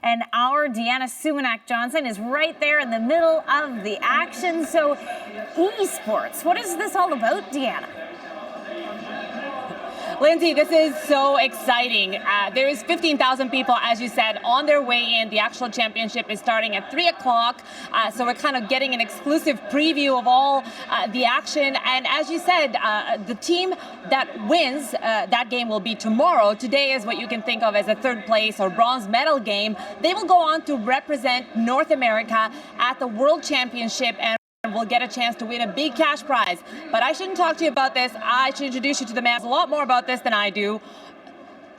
and our Deanna Sumanak-Johnson is right there in the middle of the action. So, esports, what is this all about, Deanna? Lindsay, this is so exciting. There is 15,000 people, as you said, on their way in. The actual championship is starting at 3 o'clock. So we're kind of getting an exclusive preview of all the action. And as you said, the team that wins that game will be tomorrow. Today is what you can think of as a third place or bronze medal game. They will go on to represent North America at the World Championship and will get a chance to win a big cash prize. But I shouldn't talk to you about this. I should introduce you to the man who knows a lot more about this than I do.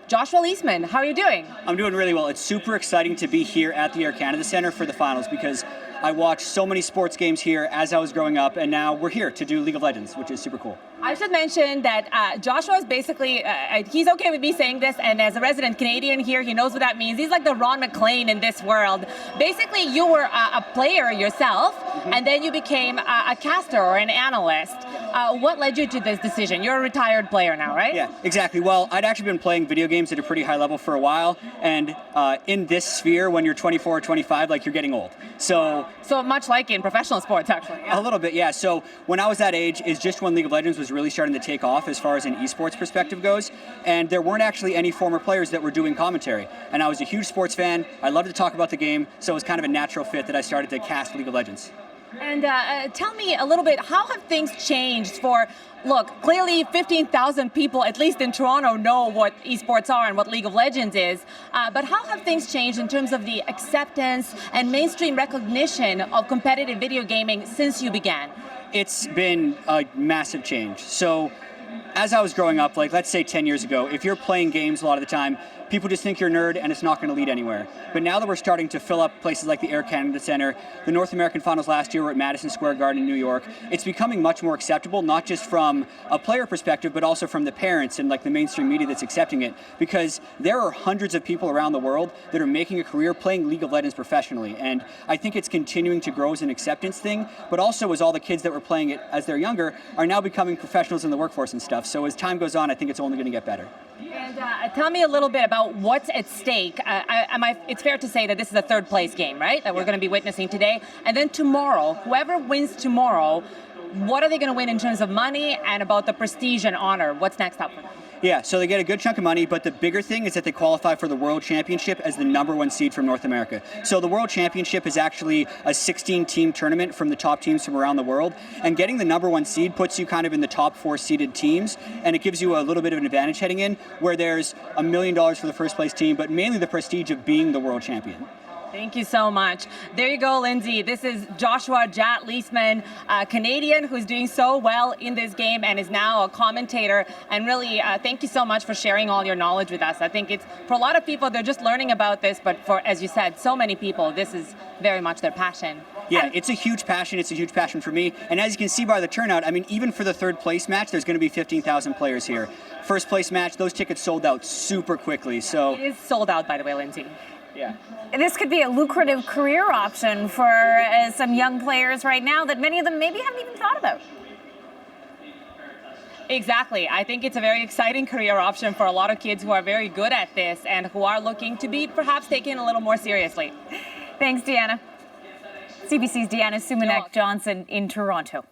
Joshua Leesman, how are you doing? I'm doing really well. It's super exciting to be here at the Air Canada Centre for the finals because I watched so many sports games here as I was growing up, and now we're here to do League of Legends, which is super cool. I should mention that Joshua is basically, he's okay with me saying this, and as a resident Canadian here, he knows what that means. He's like the Ron McLean in this world. Basically, you were a player yourself, and then you became a caster or an analyst. What led you to this decision? You're a retired player now, right? Yeah, exactly. Well, I'd actually been playing video games at a pretty high level for a while, and in this sphere, when you're 24 or 25, like, you're getting old. So much like in professional sports, actually. Yeah. A little bit, yeah. So when I was that age is just when League of Legends was really starting to take off as far as an esports perspective goes. And there weren't actually any former players that were doing commentary. And I was a huge sports fan. I loved to talk about the game. So it was kind of a natural fit that I started to cast League of Legends. And tell me a little bit, how have things changed for, look, clearly 15,000 people, at least in Toronto, know what esports are and what League of Legends is. But how have things changed in terms of the acceptance and mainstream recognition of competitive video gaming since you began? It's been a massive change. So as I was growing up, like let's say 10 years ago, if you're playing games a lot of the time, people just think you're a nerd and it's not going to lead anywhere. But now that we're starting to fill up places like the Air Canada Centre, the North American finals last year were at Madison Square Garden in New York, it's becoming much more acceptable, not just from a player perspective, but also from the parents and like the mainstream media that's accepting it. Because there are hundreds of people around the world that are making a career playing League of Legends professionally. And I think it's continuing to grow as an acceptance thing, but also as all the kids that were playing it as they're younger are now becoming professionals in the workforce and stuff. So as time goes on, I think it's only going to get better. And tell me a little bit about what's at stake. It's fair to say that this is a third place game, right? That we're going to be witnessing today. And then tomorrow, whoever wins tomorrow, what are they going to win in terms of money and about the prestige and honor? What's next up for them? Yeah, so they get a good chunk of money, but the bigger thing is that they qualify for the World Championship as the #1 seed from North America. So the World Championship is actually a 16-team tournament from the top teams from around the world, and getting the #1 seed puts you kind of in the top 4 seeded teams, and it gives you a little bit of an advantage heading in, where there's $1 million for the first place team, but mainly the prestige of being the world champion. Thank you so much. There you go, Lindsay. This is Joshua "Jat" Leesman, a Canadian who's doing so well in this game and is now a commentator. And really, thank you so much for sharing all your knowledge with us. I think it's, for a lot of people, they're just learning about this, but for, as you said, so many people, this is very much their passion. Yeah, it's a huge passion. It's a huge passion for me. And as you can see by the turnout, I mean, even for the third place match, there's going to be 15,000 players here. First place match, those tickets sold out super quickly. So it is sold out, by the way, Lindsay. Yeah. This could be a lucrative career option for some young players right now that many of them maybe haven't even thought about. Exactly. I think it's a very exciting career option for a lot of kids who are very good at this and who are looking to be perhaps taken a little more seriously. Thanks, Deanna. CBC's Deanna Sumanak-Johnson in Toronto.